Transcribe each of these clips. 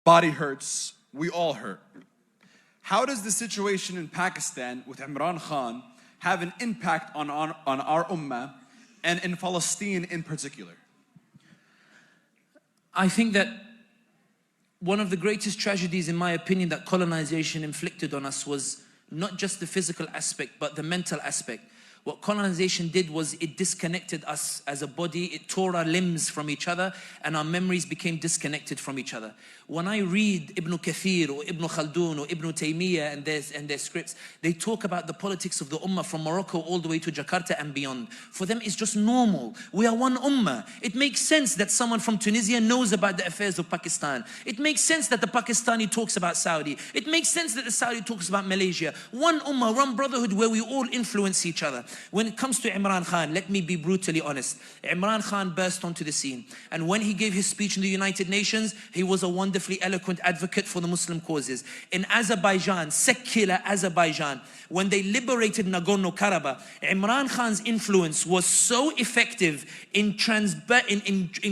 Body hurts, we all hurt. How does the situation in Pakistan with Imran Khan have an impact on our ummah and in Palestine in particular? I think that one of the greatest tragedies, in my opinion, that colonization inflicted on us was not just the physical aspect, but the mental aspect. What colonization did was it disconnected us as a body, it tore our limbs from each other, and our memories became disconnected from each other. When I read Ibn Kathir or Ibn Khaldun or Ibn Taymiyyah and their scripts, they talk about the politics of the ummah from Morocco all the way to Jakarta and beyond. For them, it's just normal. We are one ummah. It makes sense that someone from Tunisia knows about the affairs of Pakistan. It makes sense that the Pakistani talks about Saudi. It makes sense that the Saudi talks about Malaysia. One ummah, one brotherhood where we all influence each other. When it comes to Imran Khan, let me be brutally honest. Imran Khan burst onto the scene. And when he gave his speech in the United Nations, he was a wonderfully eloquent advocate for the Muslim causes. In Azerbaijan, secular Azerbaijan, when they liberated Nagorno-Karabakh, Imran Khan's influence was so effective in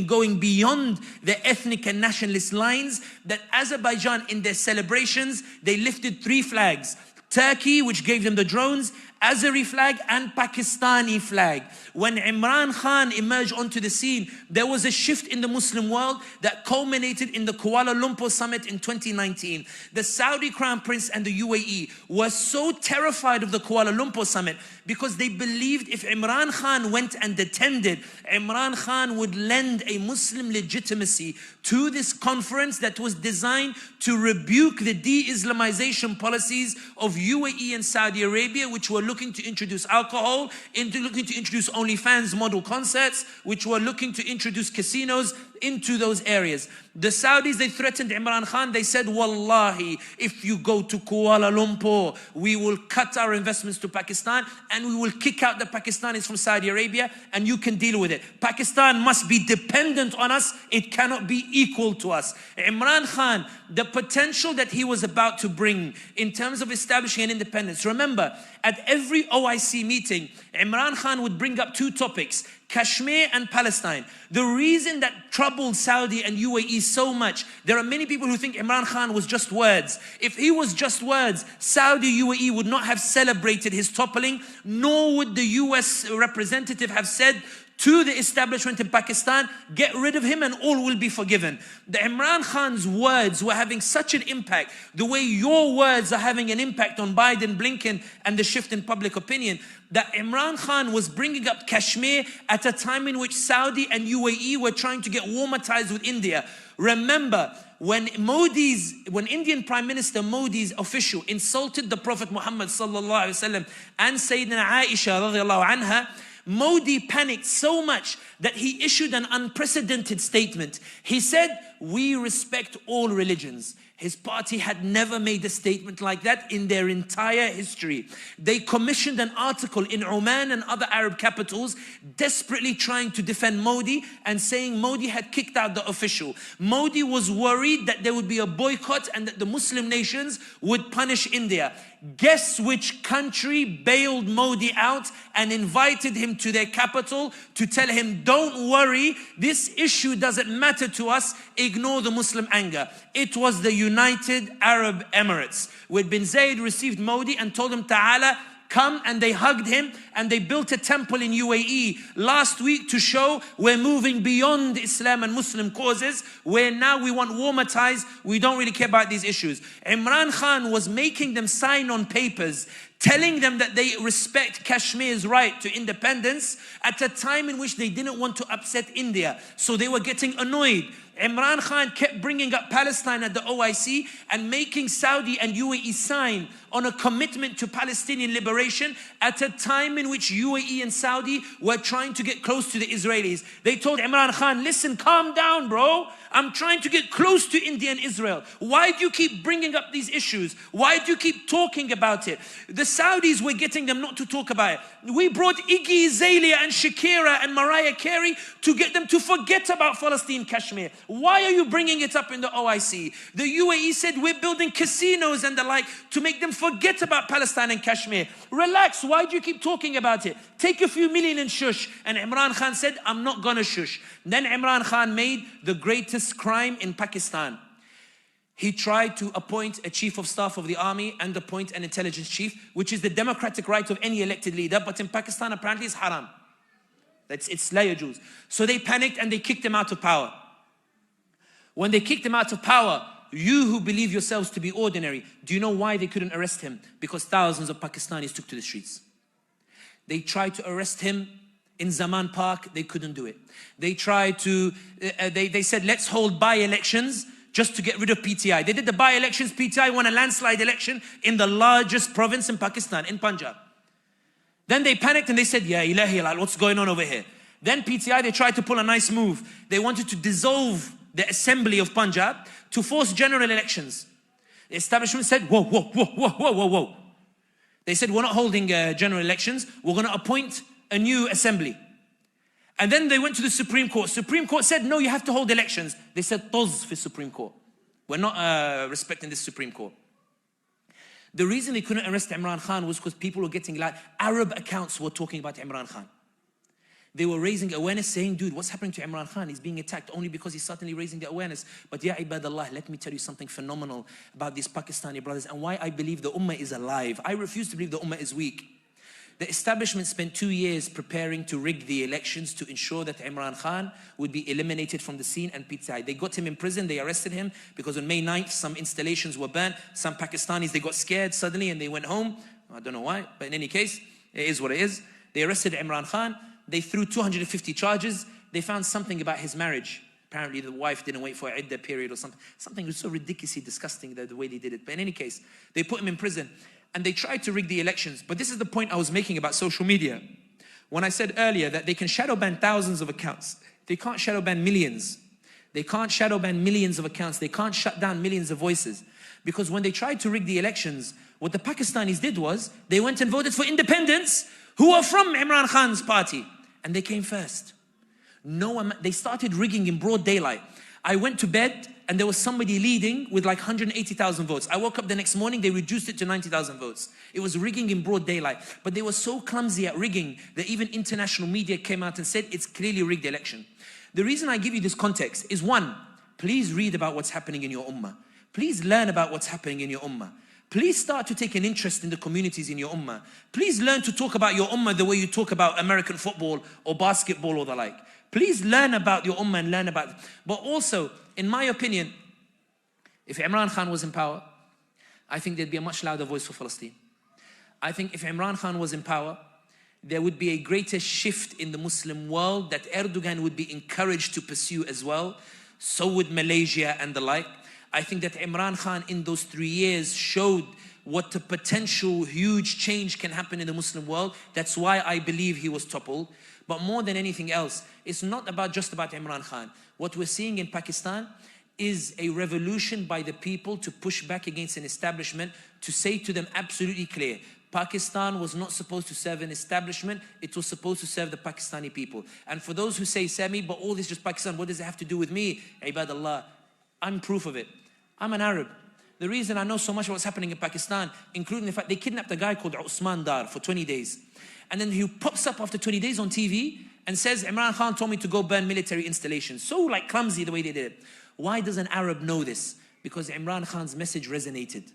going beyond the ethnic and nationalist lines that Azerbaijan, in their celebrations, they lifted 3 flags. Turkey, which gave them the drones, Azeri flag and Pakistani flag. When Imran Khan emerged onto the scene, there was a shift in the Muslim world that culminated in the Kuala Lumpur summit in 2019. The Saudi Crown Prince and the UAE were so terrified of the Kuala Lumpur summit because they believed if Imran Khan went and attended, Imran Khan would lend a Muslim legitimacy to this conference that was designed to rebuke the de-Islamization policies of UAE and Saudi Arabia, which were looking to introduce alcohol, looking to introduce OnlyFans model concerts, which were looking to introduce casinos into those areas. The Saudis, they threatened Imran Khan. They said, Wallahi, if you go to Kuala Lumpur, we will cut our investments to Pakistan and we will kick out the Pakistanis from Saudi Arabia and you can deal with it. Pakistan must be dependent on us. It cannot be equal to us. Imran Khan, the potential that he was about to bring in terms of establishing an independence. Remember, at every OIC meeting, Imran Khan would bring up 2 topics, Kashmir and Palestine. The reason that troubled Saudi and UAE so much, there are many people who think Imran Khan was just words. If he was just words, Saudi UAE would not have celebrated his toppling, nor would the US representative have said to the establishment in Pakistan, get rid of him and all will be forgiven. The Imran Khan's words were having such an impact, the way your words are having an impact on Biden, Blinken and the shift in public opinion, that Imran Khan was bringing up Kashmir at a time in which Saudi and UAE were trying to get warmer ties with India. Remember, when Indian Prime Minister Modi's official insulted the Prophet Muhammad sallallahu alaihi wasallam and Sayyidina Aisha radiallahu anha, Modi panicked so much that he issued an unprecedented statement. He said, we respect all religions. His party had never made a statement like that in their entire history. They commissioned an article in Oman and other Arab capitals desperately trying to defend Modi and saying Modi had kicked out the official. Modi was worried that there would be a boycott and that the Muslim nations would punish India. Guess which country bailed Modi out and invited him to their capital to tell him, don't worry, this issue doesn't matter to us, ignore the Muslim anger. It was the United Arab Emirates, where bin Zayed received Modi and told him, Ta'ala, come, and they hugged him and they built a temple in UAE last week to show we're moving beyond Islam and Muslim causes, where now we want warmer ties, we don't really care about these issues. Imran Khan was making them sign on papers telling them that they respect Kashmir's right to independence at a time in which they didn't want to upset India. So they were getting annoyed. Imran Khan kept bringing up Palestine at the OIC and making Saudi and UAE sign on a commitment to Palestinian liberation at a time in which UAE and Saudi were trying to get close to the Israelis. They told Imran Khan, listen, calm down, bro. I'm trying to get close to India and Israel. Why do you keep bringing up these issues? Why do you keep talking about it? The Saudis were getting them not to talk about it. We brought Iggy Azalea and Shakira and Mariah Carey to get them to forget about Palestine, Kashmir. Why are you bringing it up in the OIC? The UAE said we're building casinos and the like to make them forget about Palestine and Kashmir. Relax, why do you keep talking about it? Take a few million and shush. And Imran Khan said, I'm not gonna shush. Then Imran Khan made the greatest crime in Pakistan. he tried to appoint a chief of staff of the army and appoint an intelligence chief, which is the democratic right of any elected leader, but in Pakistan apparently it's haram. It's la yajuz. So they panicked and they kicked him out of power. When they kicked him out of power, you who believe yourselves to be ordinary, do you know why they couldn't arrest him? Because thousands of Pakistanis took to the streets. They tried to arrest him in Zaman Park, they couldn't do it. They tried to, they said, let's hold by-elections just to get rid of PTI. They did the by-elections, PTI won a landslide election in the largest province in Pakistan, in Punjab. Then they panicked and they said, Ya ilahi, what's going on over here? Then PTI, they tried to pull a nice move. They wanted to dissolve the assembly of Punjab to force general elections. The establishment said, whoa, whoa, whoa, whoa, whoa, whoa, whoa. They said, we're not holding general elections. We're going to appoint a new assembly. And then they went to the Supreme Court. Supreme Court said, no, you have to hold elections. They said, Toz for Supreme Court. We're not respecting this Supreme Court. The reason they couldn't arrest Imran Khan was because people were getting like, Arab accounts were talking about Imran Khan. They were raising awareness saying, dude, what's happening to Imran Khan? He's being attacked only because he's certainly raising the awareness. But ya ibadallah, let me tell you something phenomenal about these Pakistani brothers and why I believe the ummah is alive. I refuse to believe the ummah is weak. The establishment spent 2 years preparing to rig the elections to ensure that Imran Khan would be eliminated from the scene and PTI. They got him in prison, they arrested him because on May 9th, some installations were burnt. Some Pakistanis, they got scared suddenly and they went home. I don't know why, but in any case, it is what it is. They arrested Imran Khan. They threw 250 charges. They found something about his marriage. Apparently the wife didn't wait for an iddah period or something. Something was so ridiculously disgusting the way they did it. But in any case, they put him in prison. And they tried to rig the elections. But this is the point I was making about social media. When I said earlier that they can shadow ban thousands of accounts, they can't shadow ban millions. They can't shadow ban millions of accounts. They can't shut down millions of voices. Because when they tried to rig the elections, what the Pakistanis did was, they went and voted for independents who are from Imran Khan's party. And they came first. They started rigging in broad daylight. I went to bed and there was somebody leading with like 180,000 votes. I woke up the next morning, they reduced it to 90,000 votes. It was rigging in broad daylight. But they were so clumsy at rigging that even international media came out and said it's clearly a rigged election. The reason I give you this context is one, please read about what's happening in your ummah. Please learn about what's happening in your ummah. Please start to take an interest in the communities in your ummah. Please learn to talk about your ummah the way you talk about American football or basketball or the like. Please learn about your ummah and learn about it. But also, in my opinion, if Imran Khan was in power, I think there'd be a much louder voice for Palestine. I think if Imran Khan was in power, there would be a greater shift in the Muslim world that Erdogan would be encouraged to pursue as well. So would Malaysia and the like. I think that Imran Khan in those 3 years showed what the potential huge change can happen in the Muslim world. That's why I believe he was toppled. But more than anything else, it's not just about Imran Khan. What we're seeing in Pakistan is a revolution by the people to push back against an establishment, to say to them absolutely clear, Pakistan was not supposed to serve an establishment, it was supposed to serve the Pakistani people. And for those who say, Sami, but all this is just Pakistan, what does it have to do with me? Ibadallah, I'm proof of it. I'm an Arab. The reason I know so much of what's happening in Pakistan, including the fact they kidnapped a guy called Usman Dar for 20 days. And then he pops up after 20 days on TV and says, Imran Khan told me to go burn military installations. So like clumsy the way they did it. Why does an Arab know this? Because Imran Khan's message resonated.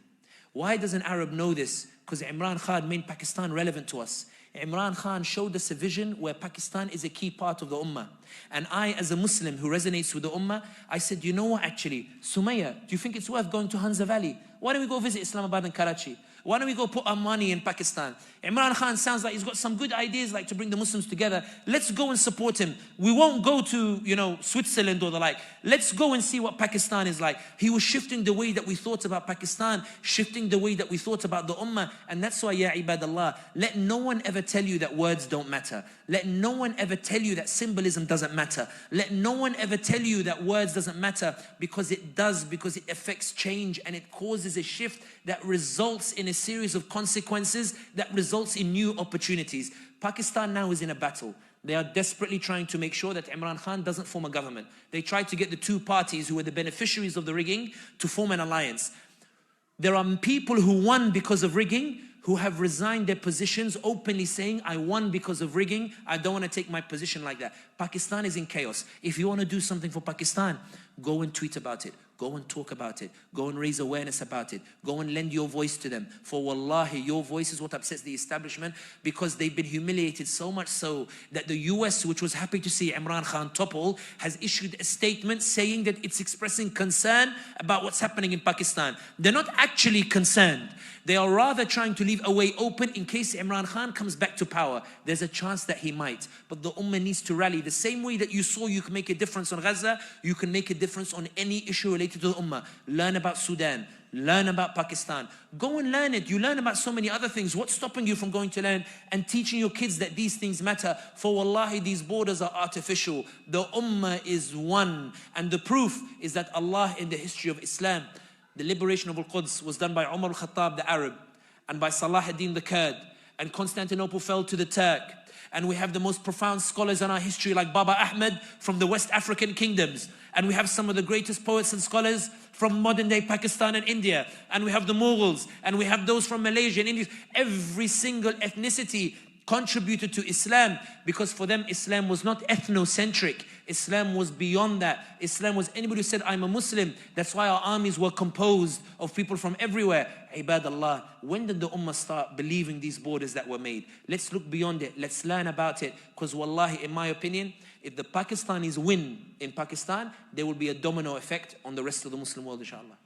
Why does an Arab know this? Because Imran Khan made Pakistan relevant to us. Imran Khan showed us a vision where Pakistan is a key part of the ummah. And I, as a Muslim who resonates with the ummah, I said, you know what actually, Sumaya, do you think it's worth going to Hanza Valley? Why don't we go visit Islamabad and Karachi? Why don't we go put our money in Pakistan? Imran Khan sounds like he's got some good ideas like to bring the Muslims together. Let's go and support him. We won't go to, Switzerland or the like. Let's go and see what Pakistan is like. He was shifting the way that we thought about Pakistan, shifting the way that we thought about the ummah. And that's why, ya ibadallah, let no one ever tell you that words don't matter. Let no one ever tell you that symbolism doesn't matter. Let no one ever tell you that words doesn't matter, because it does, because it affects change and it causes a shift that results in a series of consequences that results in new opportunities. Pakistan now is in a battle. They are desperately trying to make sure that Imran Khan doesn't form a government. They tried to get the two parties who were the beneficiaries of the rigging to form an alliance. There are people who won because of rigging who have resigned their positions openly saying, I won because of rigging. I don't want to take my position like that. Pakistan is in chaos. If you want to do something for Pakistan, go and tweet about it. Go and talk about it. Go and raise awareness about it. Go and lend your voice to them. For wallahi, your voice is what upsets the establishment, because they've been humiliated so much so that the US, which was happy to see Imran Khan topple, has issued a statement saying that it's expressing concern about what's happening in Pakistan. They're not actually concerned. They are rather trying to leave a way open in case Imran Khan comes back to power. There's a chance that he might. But the ummah needs to rally. The same way that you saw you can make a difference on Gaza, you can make a difference on any issue related to the ummah. Learn about Sudan. Learn about Pakistan. Go and learn it. You learn about so many other things. What's stopping you from going to learn and teaching your kids that these things matter? For wallahi, these borders are artificial. The ummah is one. And the proof is that Allah in the history of Islam, the liberation of Al-Quds was done by Umar al-Khattab, the Arab, and by Salah ad-Din, the Kurd, and Constantinople fell to the Turk. And we have the most profound scholars in our history like Baba Ahmed from the West African kingdoms. And we have some of the greatest poets and scholars from modern day Pakistan and India. And we have the Mughals, and we have those from Malaysia and India. Every single ethnicity contributed to Islam, because for them Islam was not ethnocentric. Islam was beyond that. Islam was anybody who said, I'm a Muslim. That's why our armies were composed of people from everywhere. Ibadallah, when did the ummah start believing these borders that were made? Let's look beyond it. Let's learn about it. Because wallahi, in my opinion, if the Pakistanis win in Pakistan, there will be a domino effect on the rest of the Muslim world, inshallah.